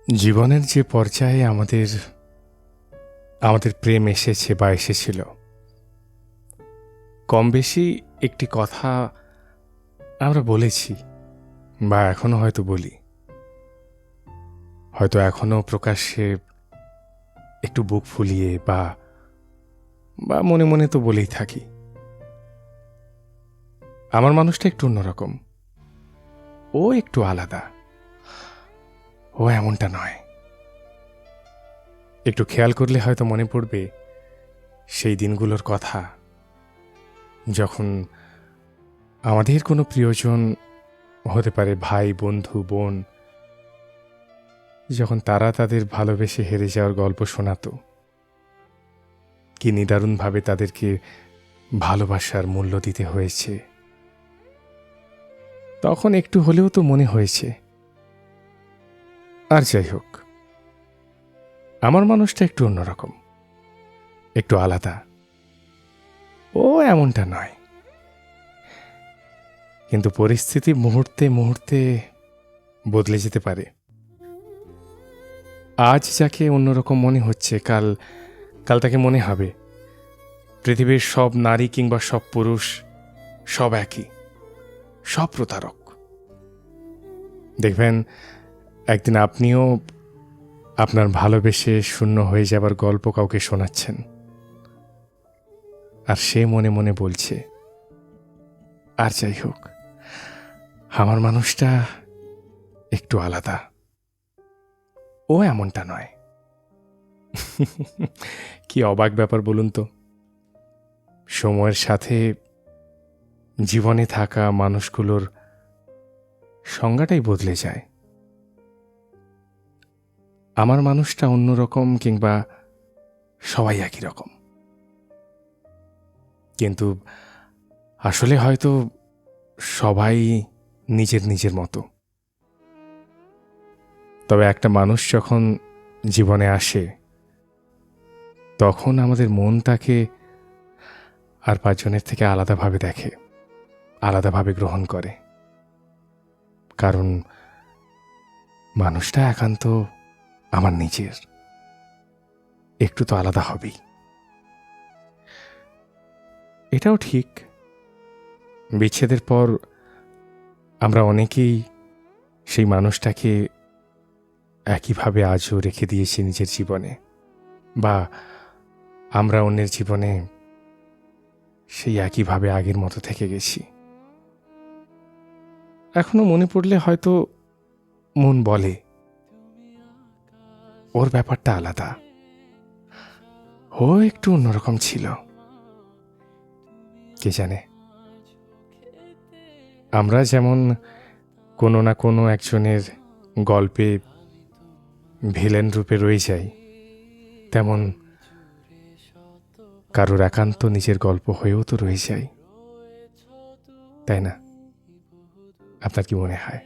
জীবনের যে পর্যায়ে আমাদের আমাদের প্রেম এসেছে বা এসেছিল, কম বেশি একটি কথা আমরা বলেছি বা এখনো হয়তো বলি, হয়তো এখনো প্রকাশ্যে একটু বুক ফুলিয়ে বা বা মনে মনে তো বলেই থাকি, আমার মানুষটা একটু অন্যরকম, ও একটু আলাদা, ও এমনটা নয়। একটু খেয়াল করলে হয়তো মনে পড়বে সেই দিনগুলোর কথা, যখন আমাদের কোনো প্রিয়জন, হতে পারে ভাই, বন্ধু, বোন, যখন তারা তাদের ভালোবেসে হেরে যাওয়ার গল্প শোনাতো, কি নিদারুণভাবে তাদেরকে ভালোবাসার মূল্য দিতে হয়েছে, তখন একটু হলেও তো মনে হয়েছে। আর যাই হোক, আমার মানুষটা একটু অন্যরকম, একটু আলাদা, ও এমনটা নয়। কিন্তু পরিস্থিতি মুহূর্তে মুহূর্তে বদলে যেতে পারে। আজ যাকে অন্যরকম মনে হচ্ছে, কাল কাল তাকে মনে হবে পৃথিবীর সব নারী কিংবা সব পুরুষ সব একই, সব প্রতারক। দেখবেন একদিন আপনিও আপনার ভালোবেসে শূন্য হয়ে যাবার গল্প কাউকে শোনাচ্ছেন, আর সে মনে মনে বলছে, আর যাই হোক, আমার মানুষটা একটু আলাদা, ও এমনটা নয়। কি অবাক ব্যাপার বলুন তো। সময়ের সাথে জীবনে থাকা মানুষগুলোর সংজ্ঞাটাই বদলে যায়। আমার মানুষটা অন্যরকম কিংবা সবাই একই রকম, কিন্তু আসলে হয়তো সবাই নিজের নিজের মতো। তবে একটা মানুষ যখন জীবনে আসে, তখন আমাদের মন তাকে আর পাঁচজনের থেকে আলাদাভাবে দেখে, আলাদাভাবে গ্রহণ করে, কারণ মানুষটা একান্ত আমার নিজের, একটু তো আলাদা হবেই। এটাও ঠিক, বিচ্ছেদের পর আমরা অনেকেই সেই মানুষটাকে একইভাবে আজও রেখে দিয়েছি নিজের জীবনে, বা আমরা অন্যের জীবনে সেই একইভাবে আগের মতো থেকে গেছি। এখনো মনে পড়লে হয়তো মন বলে, ওর ব্যাপারটা আলাদা, ও একটু অন্যরকম ছিল। কে জানে, আমরা যেমন কোনো না কোনো একজনের গল্পে ভিলেন রূপে রয়ে যাই, তেমন কারোর একান্ত নিজের গল্প হয়েও তো রয়ে যায়, তাই না? আপনার কি মনে হয়?